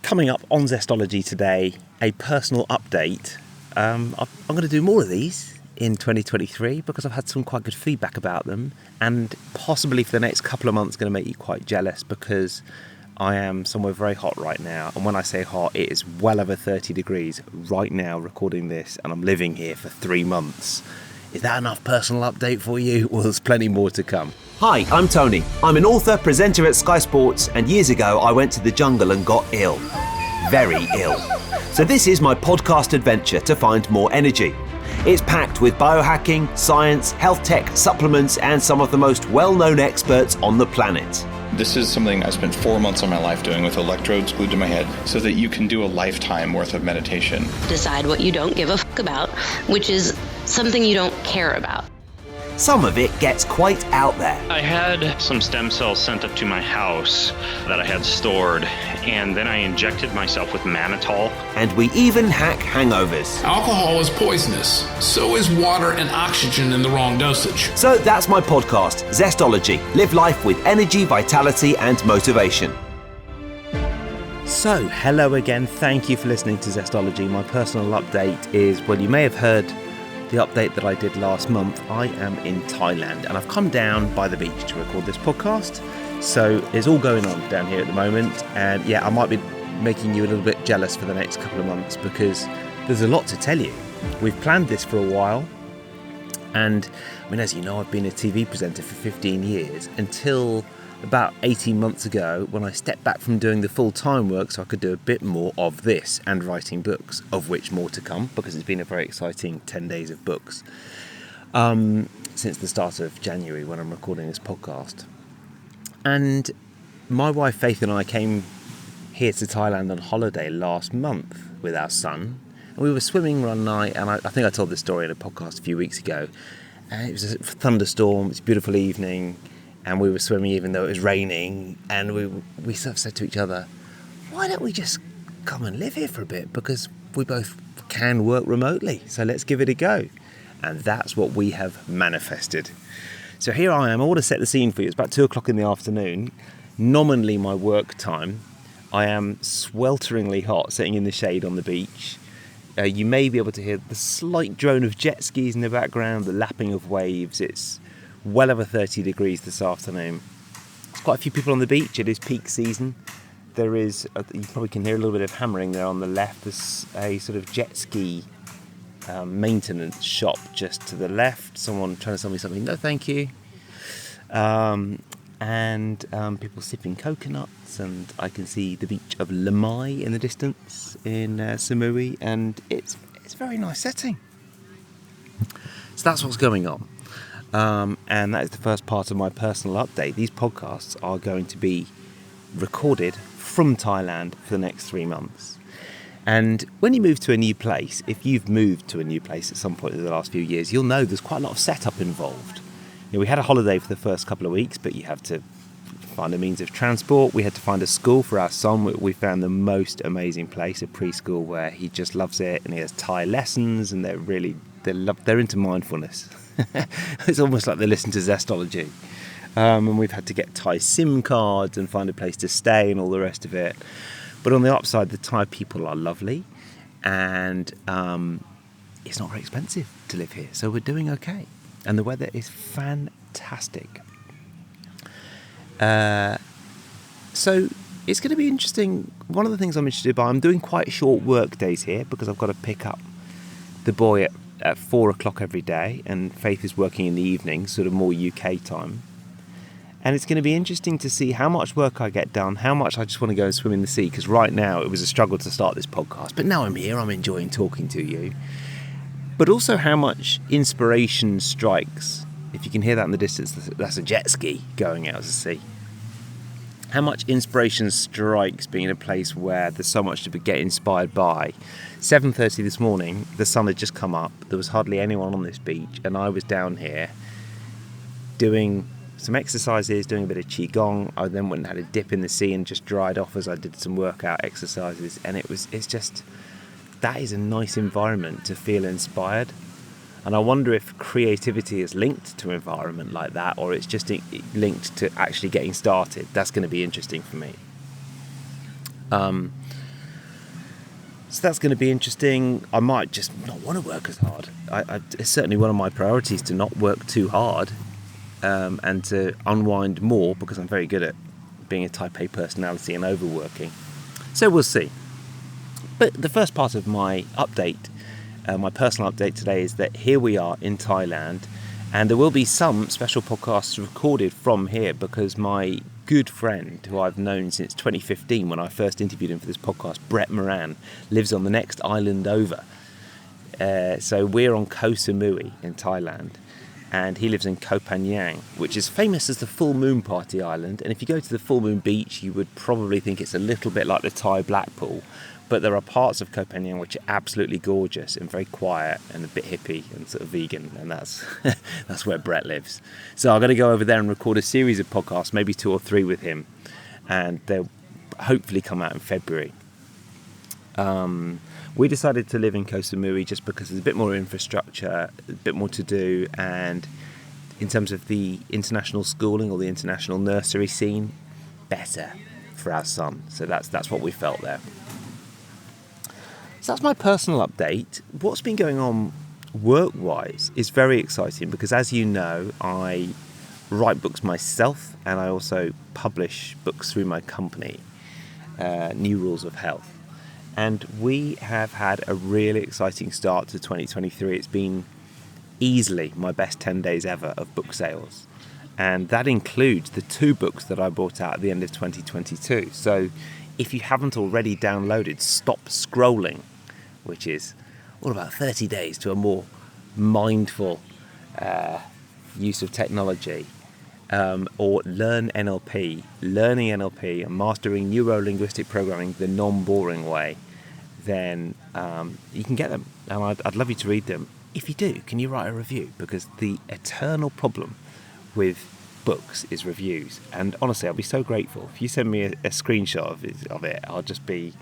Coming up on Zestology today, a personal update. I'm going to do more of these in 2023 because I've had some quite good feedback about them, and possibly for the next couple of months going to make you quite jealous because I am somewhere very hot right now. And when I say hot, it is well over 30 degrees right now recording this, and I'm living here for 3 months. Is that enough personal update for you? Well, there's plenty more to come. Hi, I'm Tony. I'm an author, presenter at Sky Sports, and years ago I went to the jungle and got ill. Very ill. So this is my podcast adventure to find more energy. It's packed with biohacking, science, health tech, supplements, and some of the most well-known experts on the planet. This is something I spent 4 months of my life doing with electrodes glued to my head so that you can do a lifetime worth of meditation. Decide what you don't give a fuck about, which is something you don't care about. Some of it gets quite out there. I had some stem cells sent up to my house that I had stored, and then I injected myself with mannitol. And we even hack hangovers. Alcohol is poisonous. So is water and oxygen in the wrong dosage. So that's my podcast, Zestology. Live life with energy, vitality, and motivation. So, hello again. Thank you for listening to Zestology. My personal update is, well, you may have heard the update that I did last month. I am in Thailand and I've come down by the beach to record this podcast. So it's all going on down here at the moment. And yeah, I might be making you a little bit jealous for the next couple of months because there's a lot to tell you. We've planned this for a while. And I mean, as you know, I've been a TV presenter for 15 years until about 18 months ago when I stepped back from doing the full-time work so I could do a bit more of this and writing books, of which more to come because it's been a very exciting 10 days of books since the start of January when I'm recording this podcast. And my wife Faith and I came here to Thailand on holiday last month with our son, and we were swimming one night, and I think I told this story in a podcast a few weeks ago, and it was a thunderstorm, it's a beautiful evening, and we were swimming even though it was raining, and we sort of said to each other, why don't we just come and live here for a bit, because we both can work remotely, so let's give it a go. And that's what we have manifested. So here I am. I want to set the scene for you. It's about 2 o'clock in the afternoon, nominally my work time. I am swelteringly hot, sitting in the shade on the beach. You may be able to hear the slight drone of jet skis in the background, the lapping of waves. It's well over 30 degrees this afternoon. There's quite a few people on the beach. It is peak season. There is, you probably can hear a little bit of hammering there on the left. There's a sort of jet ski maintenance shop just to the left. Someone trying to sell me something. No, thank you. And people sipping coconuts, and I can see the beach of Lamai in the distance in Samui, and it's a very nice setting. So that's what's going on. And that is the first part of my personal update. These podcasts are going to be recorded from Thailand for the next 3 months. And when you move to a new place, if you've moved to a new place at some point in the last few years, you'll know there's quite a lot of setup involved. You know, we had a holiday for the first couple of weeks, but you have to find a means of transport. We had to find a school for our son. We found the most amazing place, a preschool where he just loves it, and he has Thai lessons, and they're into mindfulness. It's almost like they listen to Zestology. And we've had to get Thai SIM cards and find a place to stay and all the rest of it. But on the upside, the Thai people are lovely, and it's not very expensive to live here, so we're doing okay. And the weather is fantastic. So it's going to be interesting. One of the things I'm interested by, I'm doing quite short work days here because I've got to pick up the boy at 4 o'clock every day, and Faith is working in the evening, sort of more UK time. And it's going to be interesting to see how much work I get done, how much I just want to go and swim in the sea, because right now it was a struggle to start this podcast, but now I'm here, I'm enjoying talking to you. But also how much inspiration strikes. If you can hear that in the distance, that's a jet ski going out to sea. How much inspiration strikes being in a place where there's so much to get inspired by. 7:30 this morning, the sun had just come up, there was hardly anyone on this beach, and I was down here doing some exercises, doing a bit of Qi Gong. I then went and had a dip in the sea and just dried off as I did some workout exercises, and that is a nice environment to feel inspired. And I wonder if creativity is linked to an environment like that, or it's just linked to actually getting started. That's going to be interesting for me. So that's going to be interesting. I might just not want to work as hard. It's certainly one of my priorities to not work too hard, and to unwind more, because I'm very good at being a type A personality and overworking. So we'll see. But the first part of my update, my personal update today, is that here we are in Thailand, and there will be some special podcasts recorded from here, because my good friend, who I've known since 2015 when I first interviewed him for this podcast, Brett Moran, lives on the next island over. So we're on Koh Samui in Thailand, and he lives in Koh Phangan, which is famous as the full moon party island. And if you go to the full moon beach, you would probably think it's a little bit like the Thai Blackpool, but there are parts of Koh Phangan which are absolutely gorgeous and very quiet and a bit hippie and sort of vegan, and that's that's where Brett lives. So I'm going to go over there and record a series of podcasts, maybe 2 or 3 with him, and they'll hopefully come out in February. We decided to live in Koh Samui just because there's a bit more infrastructure, a bit more to do, and in terms of the international schooling or the international nursery scene, better for our son. So that's what we felt there. So that's my personal update. What's been going on work-wise is very exciting, because as you know, I write books myself, and I also publish books through my company, New Rules of Health. And we have had a really exciting start to 2023. It's been easily my best 10 days ever of book sales. And that includes the 2 books that I brought out at the end of 2022. So if you haven't already downloaded Stop Scrolling, which is all about 30 days to a more mindful use of technology, or Learn NLP, Learning NLP and Mastering Neuro-Linguistic Programming the non-boring way, then you can get them, and I'd love you to read them. If you do, can you write a review? Because the eternal problem with books is reviews, and honestly, I'll be so grateful if you send me a screenshot of it. I'll just be,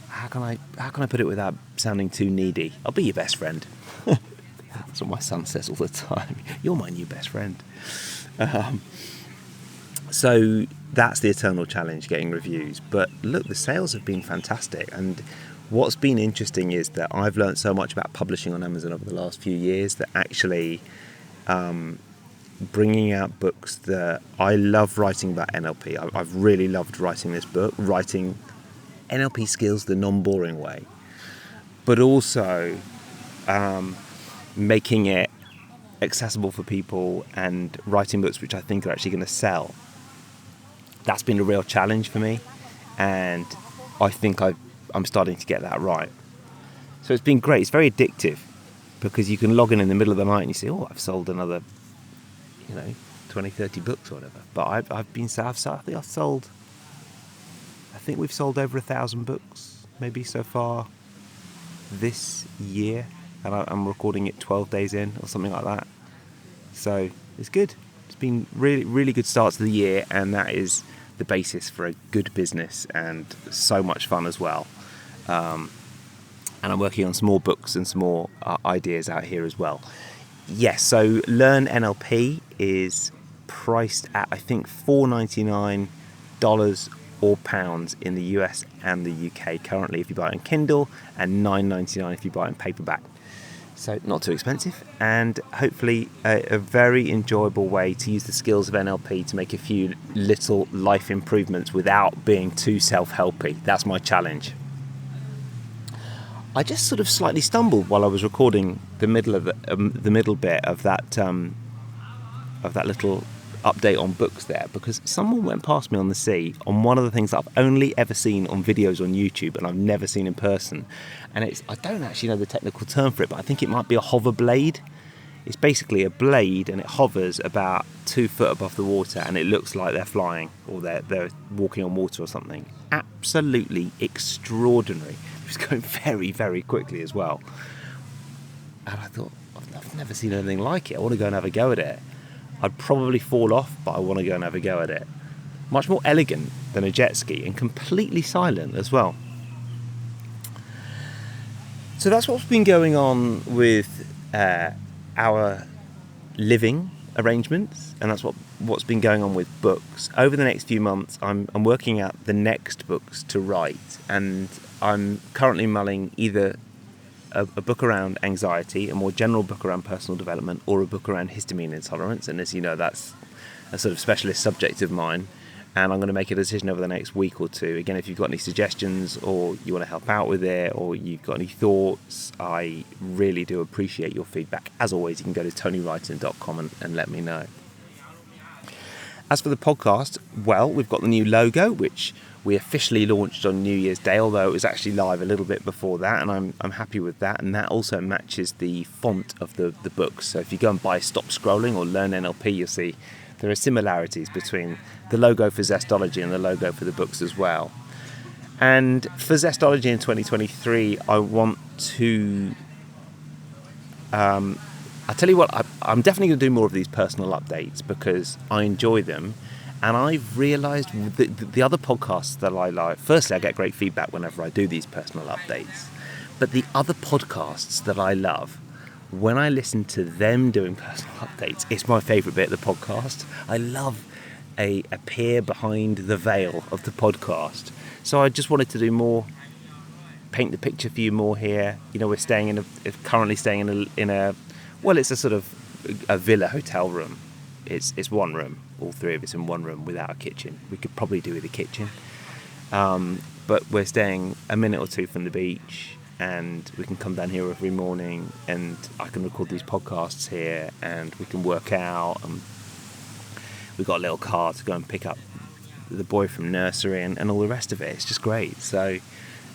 how can I put it without sounding too needy? I'll be your best friend. That's what my son says all the time. You're my new best friend. So that's the eternal challenge, getting reviews. But look, the sales have been fantastic. And what's been interesting is that I've learned so much about publishing on Amazon over the last few years, that actually bringing out books that I love writing about NLP. I've really loved writing this book, writing NLP skills the non-boring way, but also making it accessible for people and writing books which I think are actually going to sell. That's been a real challenge for me, and I think I'm starting to get that right. So it's been great. It's very addictive, because you can log in the middle of the night and you say, oh, I've sold another 20, 30 books or whatever. But I think we've sold over 1,000 books maybe so far this year, and I'm recording it 12 days in or something like that. So it's good. It's been really, really good start to the year, and that is the basis for a good business and so much fun as well. And I'm working on some more books and some more ideas out here as well. Yes, so Learn NLP is priced at, I think, $4.99 or pounds in the US and the UK currently if you buy it on Kindle, and $9.99 if you buy it in paperback. So not too expensive, and hopefully a very enjoyable way to use the skills of NLP to make a few little life improvements without being too self-helpy. That's my challenge. I just sort of slightly stumbled while I was recording the middle of the middle bit of that little update on books there, because someone went past me on the sea on one of the things that I've only ever seen on videos on YouTube and I've never seen in person, and I don't actually know the technical term for it, but I think it might be a hover blade. It's basically a blade, and it hovers about 2 foot above the water, and it looks like they're flying or they're walking on water or something. Absolutely extraordinary. It was going very, very quickly as well, and I thought, I've never seen anything like it. I want to go and have a go at it. I'd probably fall off, but I want to go and have a go at it. Much more elegant than a jet ski, and completely silent as well. So that's what's been going on with our living arrangements, and that's what's been going on with books. Over the next few months, I'm working out the next books to write, and I'm currently mulling either a book around anxiety, a more general book around personal development, or a book around histamine intolerance. And as you know, that's a sort of specialist subject of mine, and I'm going to make a decision over the next week or two. Again, if you've got any suggestions, or you want to help out with it, or you've got any thoughts, I really do appreciate your feedback. As always, you can go to TonyWrighton.com and let me know. As for the podcast, well, we've got the new logo, which we officially launched on New Year's Day, although it was actually live a little bit before that, and I'm happy with that. And that also matches the font of the books. So if you go and buy Stop Scrolling or Learn NLP, you'll see there are similarities between the logo for Zestology and the logo for the books as well. And for Zestology in 2023, I want to... I'll tell you what, I'm definitely going to do more of these personal updates because I enjoy them. And I've realised the other podcasts that I like, firstly, I get great feedback whenever I do these personal updates. But the other podcasts that I love, when I listen to them doing personal updates, it's my favourite bit of the podcast. I love a peer behind the veil of the podcast. So I just wanted to do more, paint the picture for you more here. You know, we're currently staying in a well, it's a sort of a villa hotel room. It's one room, all three of us in one room without a kitchen. We could probably do with a kitchen. But we're staying a minute or two from the beach, and we can come down here every morning, and I can record these podcasts here, and we can work out. And we've got a little car to go and pick up the boy from nursery and all the rest of it. It's just great. So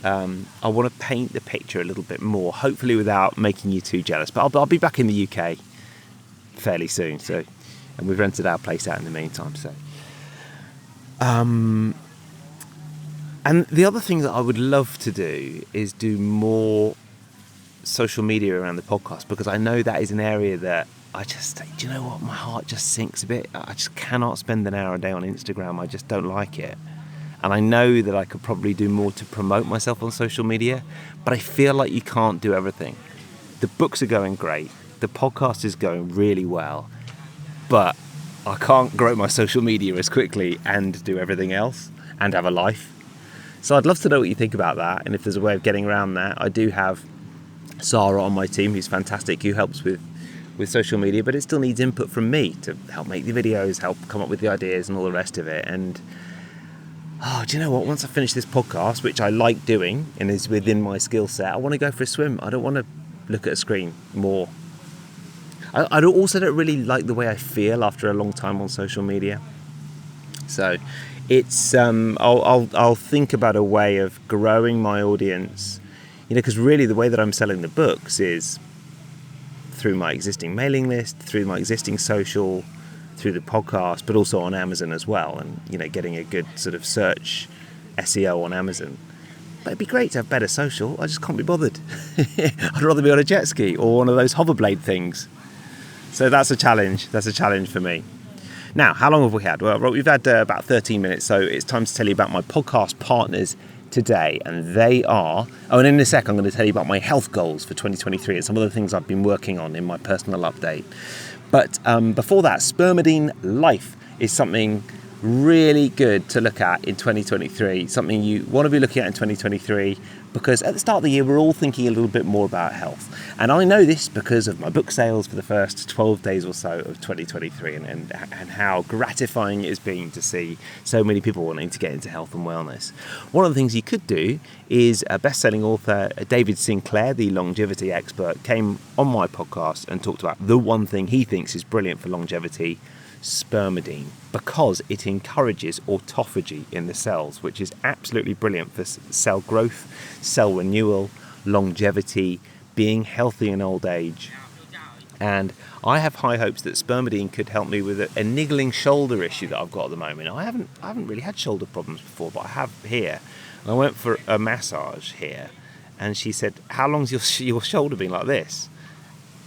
I want to paint the picture a little bit more, hopefully without making you too jealous. But I'll be back in the UK fairly soon, and we've rented our place out in the meantime. So, and the other thing that I would love to do is do more social media around the podcast, because I know that is an area that do you know what, my heart just sinks a bit. I just cannot spend an hour a day on Instagram. I just don't like it. And I know that I could probably do more to promote myself on social media, but I feel like you can't do everything. The books are going great. The podcast is going really well, but I can't grow my social media as quickly and do everything else and have a life. So I'd love to know what you think about that, and if there's a way of getting around that. I do have Sarah on my team, who's fantastic, who helps with social media, but it still needs input from me to help make the videos, help come up with the ideas and all the rest of it. And do you know what? Once I finish this podcast, which I like doing and is within my skill set, I want to go for a swim. I don't want to look at a screen more. I also don't really like the way I feel after a long time on social media. So it's I'll think about a way of growing my audience, because really the way that I'm selling the books is through my existing mailing list, through my existing social, through the podcast, but also on Amazon as well, and getting a good sort of search SEO on Amazon. But it'd be great to have better social. I just can't be bothered. I'd rather be on a jet ski or one of those hoverblade things. So that's a challenge. That's a challenge for me. Now, how long have we had? Well, we've had about 13 minutes, so it's time to tell you about my podcast partners today, and they are... and in a sec I'm going to tell you about my health goals for 2023 and some of the things I've been working on in my personal update. But before that, spermidineLIFE is something really good to look at in 2023, something you want to be looking at in 2023, because at the start of the year we're all thinking a little bit more about health. And I know this because of my book sales for the first 12 days or so of 2023, and how gratifying it has been to see so many people wanting to get into health and wellness. One of the things you could do is a best-selling author, David Sinclair, the longevity expert, came on my podcast and talked about the one thing he thinks is brilliant for longevity, spermidine, because it encourages autophagy in the cells, which is absolutely brilliant for cell growth, cell renewal, longevity, being healthy in old age. And I have high hopes that spermidine could help me with a niggling shoulder issue that I've got at the moment. I haven't really had shoulder problems before, but I have here. And I went for a massage here, and she said, "How long's your shoulder been like this?"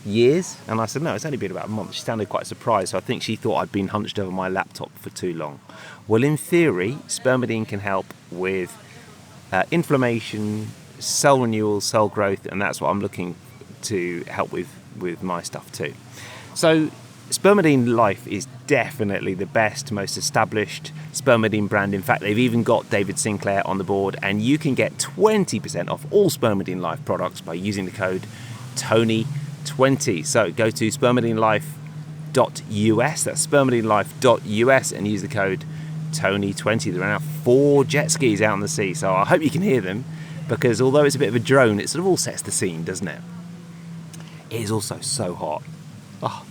Years? And I said, no, it's only been about a month. She sounded quite surprised, so I think she thought I'd been hunched over my laptop for too long. Well, in theory, spermidine can help with inflammation, cell renewal, cell growth, and that's what I'm looking to help with my stuff too. So spermidineLIFE is definitely the best, most established spermidine brand. In fact, they've even got David Sinclair on the board, and you can get 20% off all spermidineLIFE products by using the code TONY20. So go to spermidineLIFE.us, that's spermidineLIFE.us, and use the code TONY20. There are now 4 jet skis out on the sea, so I hope you can hear them, because although it's a bit of a drone, it sort of all sets the scene, doesn't it? It is also so hot. Oh.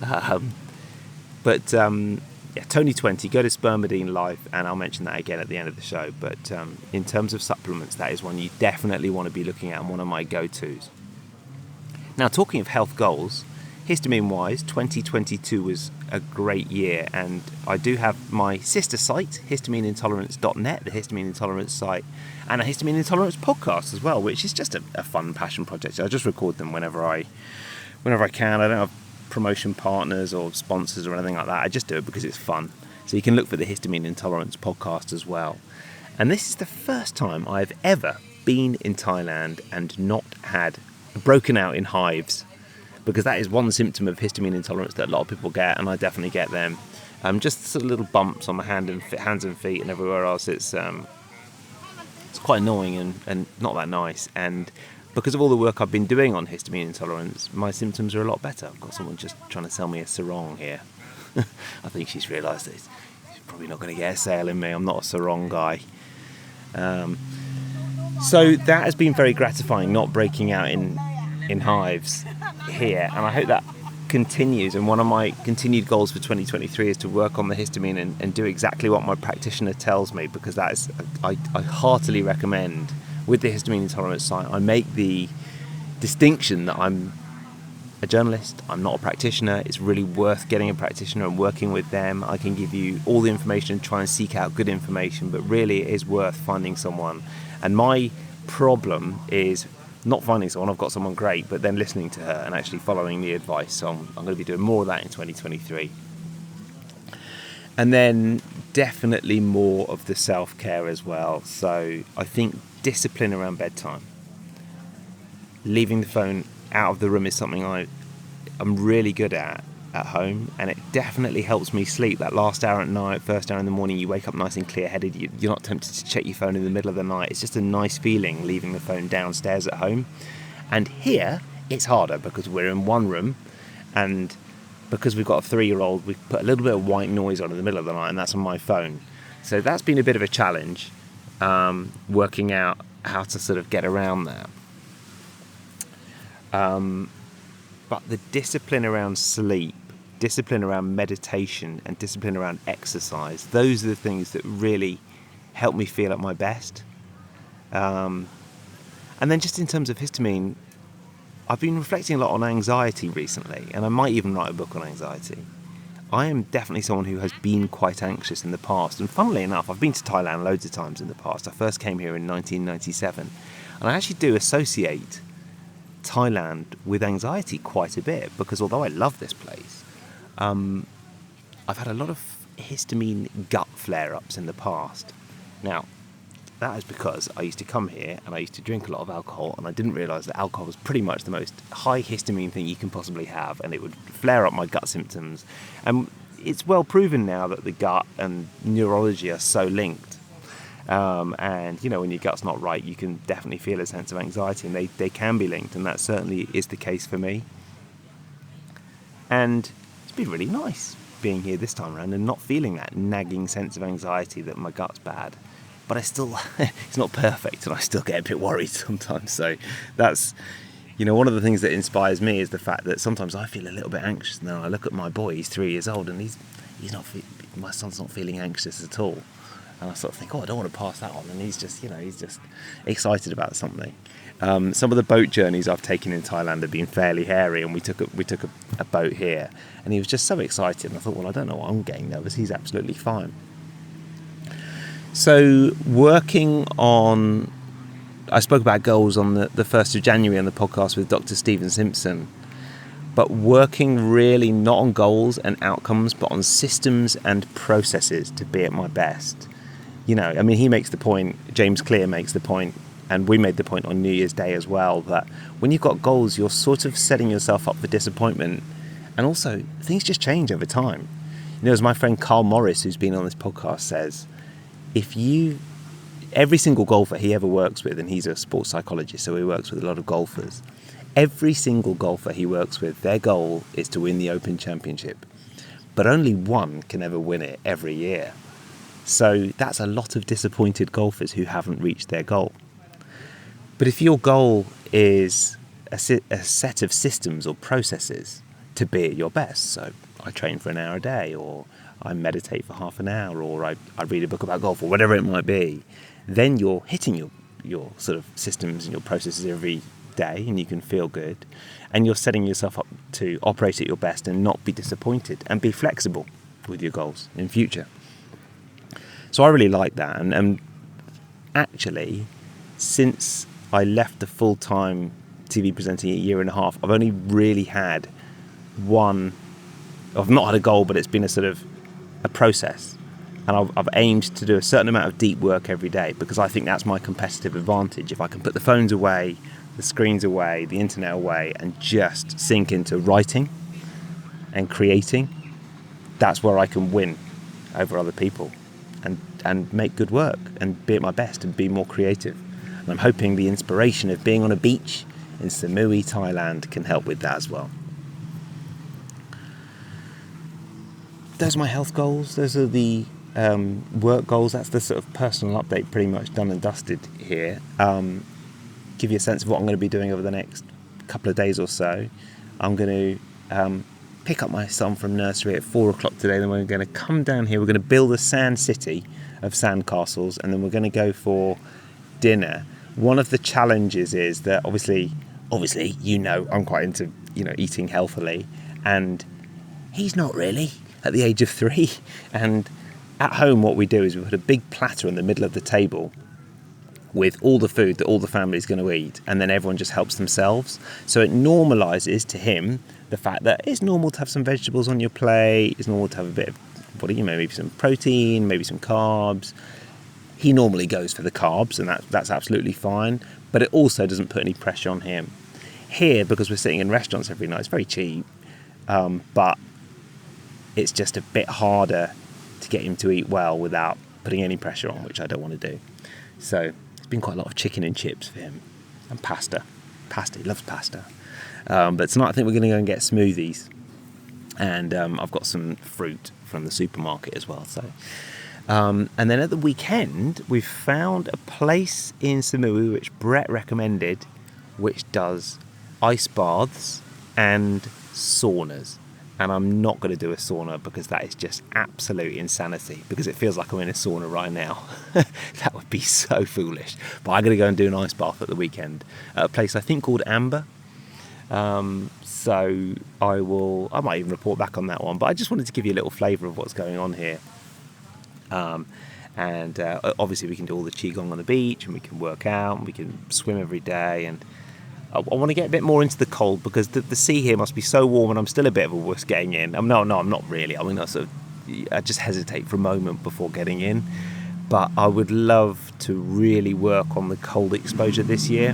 Tony20, go to spermidineLIFE, and I'll mention that again at the end of the show. But in terms of supplements, that is one you definitely want to be looking at, and one of my go-tos. Now, talking of health goals, histamine-wise, 2022 was a great year, and I do have my sister site, histamine-intolerance.net, the histamine intolerance site, and a histamine intolerance podcast as well, which is just a fun passion project. I just record them whenever I can. I don't have promotion partners or sponsors or anything like that. I just do it because it's fun. So you can look for the Histamine Intolerance podcast as well. And this is the first time I've ever been in Thailand and not had broken out in hives, because that is one symptom of histamine intolerance that a lot of people get, and I definitely get them. Just sort of little bumps on my hands and feet and everywhere else. It's quite annoying and not that nice. And because of all the work I've been doing on histamine intolerance, my symptoms are a lot better. I've got someone just trying to sell me a sarong here. I think she's realised that she's probably not going to get a sale in me. I'm not a sarong guy. So that has been very gratifying, not breaking out in hives here. And I hope that continues. And one of my continued goals for 2023 is to work on the histamine and do exactly what my practitioner tells me, because that is, I heartily recommend. With the histamine intolerance site, I make the distinction that I'm a journalist, I'm not a practitioner. It's really worth getting a practitioner and working with them. I can give you all the information and try and seek out good information, but really it is worth finding someone. And my problem is not finding someone. I've got someone great, but then listening to her and actually following the advice. So I'm going to be doing more of that in 2023. And then definitely more of the self-care as well. So I think discipline around bedtime. Leaving the phone out of the room is something I'm really good at home, and it definitely helps me sleep. That last hour at night, first hour in the morning, you wake up nice and clear-headed. You're not tempted to check your phone in the middle of the night. It's just a nice feeling leaving the phone downstairs at home. And here, it's harder because we're in one room, and because we've got a 3-year-old, we've put a little bit of white noise on in the middle of the night, and that's on my phone. So that's been a bit of a challenge, working out how to sort of get around that. But the discipline around sleep, discipline around meditation, and discipline around exercise, those are the things that really help me feel at my best. And then just in terms of histamine, I've been reflecting a lot on anxiety recently, and I might even write a book on anxiety. I am definitely someone who has been quite anxious in the past, and funnily enough, I've been to Thailand loads of times in the past. I first came here in 1997, and I actually do associate Thailand with anxiety quite a bit, because although I love this place, I've had a lot of histamine gut flare-ups in the past. Now, that is because I used to come here and I used to drink a lot of alcohol, and I didn't realise that alcohol was pretty much the most high histamine thing you can possibly have, and it would flare up my gut symptoms. And it's well proven now that the gut and neurology are so linked. And, you know, when your gut's not right, you can definitely feel a sense of anxiety, and they can be linked, and that certainly is the case for me. And it's been really nice being here this time around and not feeling that nagging sense of anxiety that my gut's bad. But I still, it's not perfect, and I still get a bit worried sometimes. So that's, you know, one of the things that inspires me is the fact that sometimes I feel a little bit anxious, and then I look at my boy, he's 3 years old, and he's not, my son's not feeling anxious at all. And I sort of think, I don't want to pass that on. And he's just, he's just excited about something. Some of the boat journeys I've taken in Thailand have been fairly hairy, and we took a boat here, and he was just so excited. And I thought, well, I don't know why I'm getting nervous. He's absolutely fine. So working on, I spoke about goals on the 1st of January on the podcast with Dr. Stephen Simpson, but working really not on goals and outcomes, but on systems and processes to be at my best. You know, I mean, he makes the point, James Clear makes the point, and we made the point on New Year's Day as well, that when you've got goals, you're sort of setting yourself up for disappointment, And also, things just change over time. You know, as my friend Carl Morris, who's been on this podcast, says, every single golfer he ever works with, and he's a sports psychologist, so he works with a lot of golfers, every single golfer he works with, their goal is to win the Open Championship. But only one can ever win it every year. So that's a lot of disappointed golfers who haven't reached their goal. But if your goal is a set of systems or processes to be at your best, so I train for an hour a day, or I meditate for half an hour, or I read a book about golf, or whatever it might be, then you're hitting your sort of systems and your processes every day, and you can feel good, and you're setting yourself up to operate at your best and not be disappointed, and be flexible with your goals in future. So I really like that, and actually, since I left the full-time TV presenting a year and a half, I've only really had I've not had a goal, but it's been a sort of a process, and I've aimed to do a certain amount of deep work every day, because I think that's my competitive advantage. If I can put the phones away, the screens away, the internet away, and just sink into writing and creating, that's where I can win over other people and make good work and be at my best and be more creative. And I'm hoping the inspiration of being on a beach in Samui, Thailand can help with that as well. Those are my health goals. Those are the work goals. That's the sort of personal update pretty much done and dusted here. Give you a sense of what I'm going to be doing over the next couple of days or so. I'm going to pick up my son from nursery at 4 o'clock today. Then we're going to come down here. We're going to build a sand city of sand castles, and then we're going to go for dinner. One of the challenges is that obviously, you know, I'm quite into, eating healthily, and he's not really at the age of 3. And at home, what we do is we put a big platter in the middle of the table with all the food that all the family's going to eat, and then everyone just helps themselves. So it normalises to him the fact that it's normal to have some vegetables on your plate, it's normal to have a bit of, maybe some protein, maybe some carbs. He normally goes for the carbs, and that's absolutely fine, but it also doesn't put any pressure on him. Here, because we're sitting in restaurants every night, it's very cheap, but it's just a bit harder to get him to eat well without putting any pressure on, which I don't want to do. So it's been quite a lot of chicken and chips for him, and pasta. He loves pasta. But tonight I think we're going to go and get smoothies, and I've got some fruit from the supermarket as well. So, and then at the weekend we've found a place in Samui which Brett recommended, which does ice baths and saunas. And I'm not going to do a sauna because that is just absolute insanity, because it feels like I'm in a sauna right now. That would be so foolish. But I'm going to go and do an ice bath at the weekend at a place I think called Amber. So I might even report back on that one. But I just wanted to give you a little flavour of what's going on here. And obviously we can do all the Qi Gong on the beach, and we can work out, and we can swim every day, and I want to get a bit more into the cold, because the sea here must be so warm, and I'm still a bit of a wuss getting in. I'm not really. I mean, I just hesitate for a moment before getting in. But I would love to really work on the cold exposure this year,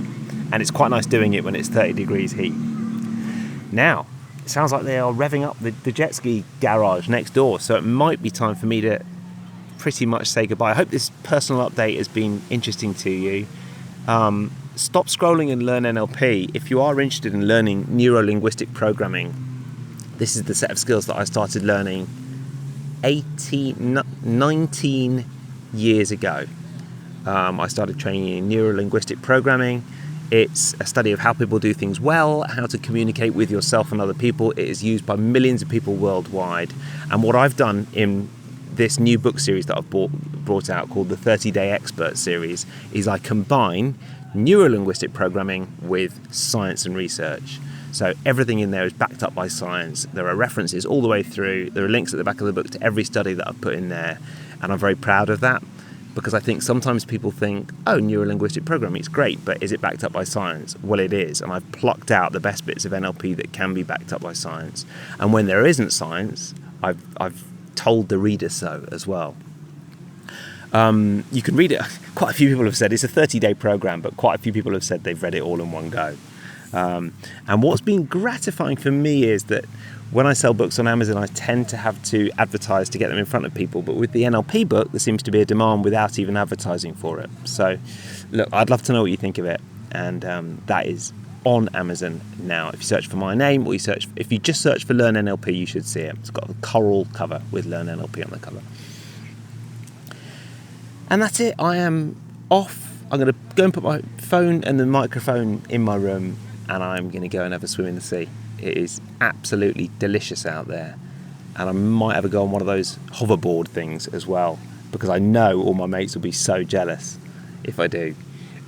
and it's quite nice doing it when it's 30 degrees heat. Now, it sounds like they are revving up the jet ski garage next door, so it might be time for me to pretty much say goodbye. I hope this personal update has been interesting to you. Stop scrolling and learn NLP. If you are interested in learning neuro-linguistic programming, this is the set of skills that I started learning 19 years ago. I started training in neuro-linguistic programming. It's a study of how people do things well, how to communicate with yourself and other people. It is used by millions of people worldwide. And what I've done in this new book series that I've brought out called the 30-Day Expert series is I combine neuro-linguistic programming with science and research. So everything in there is backed up by science. There are references all the way through. There are links at the back of the book to every study that I've put in there. And I'm very proud of that, because I think sometimes people think, oh, neuro-linguistic programming, it's great, but is it backed up by science? Well, it is. And I've plucked out the best bits of NLP that can be backed up by science. And when there isn't science, I've told the reader so as well. You can read it. Quite a few people have said it's a 30-day program, but quite a few people have said they've read it all in one go. And what's been gratifying for me is that when I sell books on Amazon, I tend to have to advertise to get them in front of people. But with the NLP book, there seems to be a demand without even advertising for it. So, look, I'd love to know what you think of it. And that is on Amazon now. If you search for my name, or if you just search for Learn NLP, you should see it. It's got a coral cover with Learn NLP on the cover. And that's it. I am off. I'm going to go and put my phone and the microphone in my room, and I'm going to go and have a swim in the sea. It is absolutely delicious out there, and I might have a go on one of those hoverboard things as well, because I know all my mates will be so jealous if I do.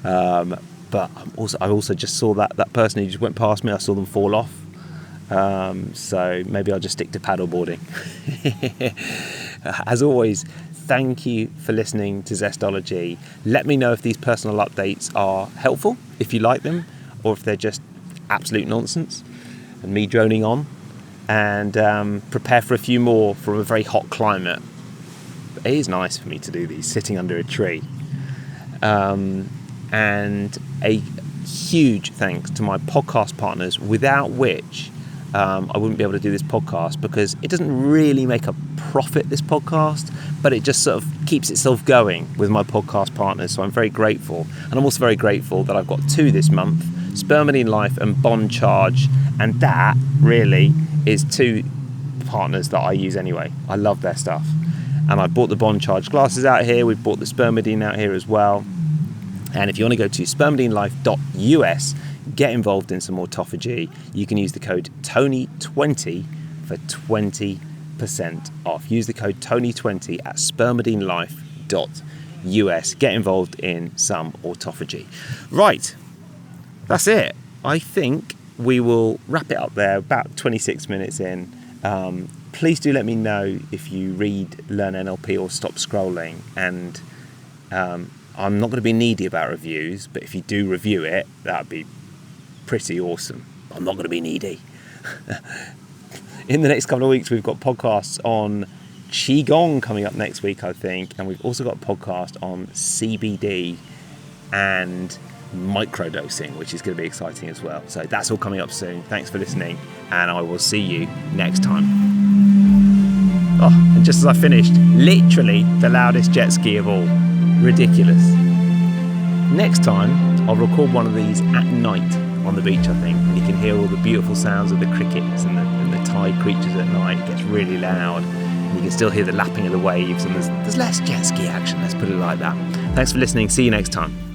But I also just saw that person who just went past me. I saw them fall off. So maybe I'll just stick to paddleboarding. As always, thank you for listening to Zestology. Let me know if these personal updates are helpful, if you like them, or if they're just absolute nonsense and me droning on. And prepare for a few more from a very hot climate. It is nice for me to do these, sitting under a tree. And a huge thanks to my podcast partners, without which I wouldn't be able to do this podcast, because it doesn't really make a profit, this podcast, but it just sort of keeps itself going with my podcast partners. So I'm very grateful. And I'm also very grateful that I've got 2 this month, spermidineLIFE and Bond Charge. And that really is 2 partners that I use anyway. I love their stuff. And I bought the Bond Charge glasses out here. We've bought the spermidine out here as well. And if you want to go to spermidinelife.us, get involved in some autophagy, you can use the code TONY20 for 20% off. Use the code TONY20 at spermidinelife.us. Get involved in some autophagy. Right, that's it. I think we will wrap it up there, about 26 minutes in. Please do let me know if you read Learn NLP or Stop Scrolling. And I'm not going to be needy about reviews, but if you do review it, that'd be pretty awesome. I'm not going to be needy. In the next couple of weeks, we've got podcasts on Qi Gong coming up next week, I think, and we've also got a podcast on CBD and microdosing, which is going to be exciting as well. So that's all coming up soon. Thanks for listening, and I will see you next time. Oh, and just as I finished, literally the loudest jet ski of all. Ridiculous. Next time, I'll record one of these at night on the beach, I think, and you can hear all the beautiful sounds of the crickets and the tide creatures at night. It gets really loud, and you can still hear the lapping of the waves, and there's less jet ski action, let's put it like that. Thanks for listening. See you next time.